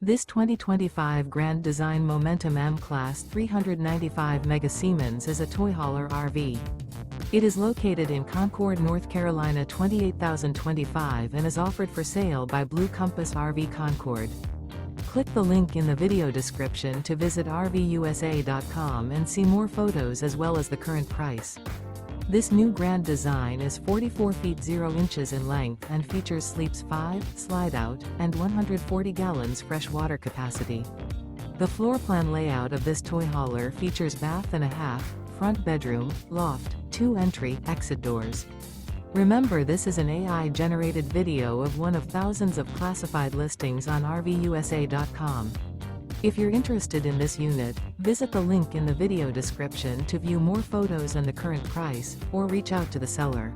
This 2025 Grand Design Momentum M-Class 395 Mega Siemens is a toy hauler RV. It is located in Concord, North Carolina 28025 and is offered for sale by Blue Compass RV Concord. Click the link in the video description to visit RVUSA.com and see more photos as well as the current price. This new Grand Design is 44 feet 0 inches in length and features sleeps 5, slide-out, and 140 gallons fresh water capacity. The floor plan layout of this toy hauler features bath and a half, front bedroom, loft, 2 entry/exit doors. Remember, this is an AI-generated video of one of thousands of classified listings on RVUSA.com. If you're interested in this unit, visit the link in the video description to view more photos and the current price, or reach out to the seller.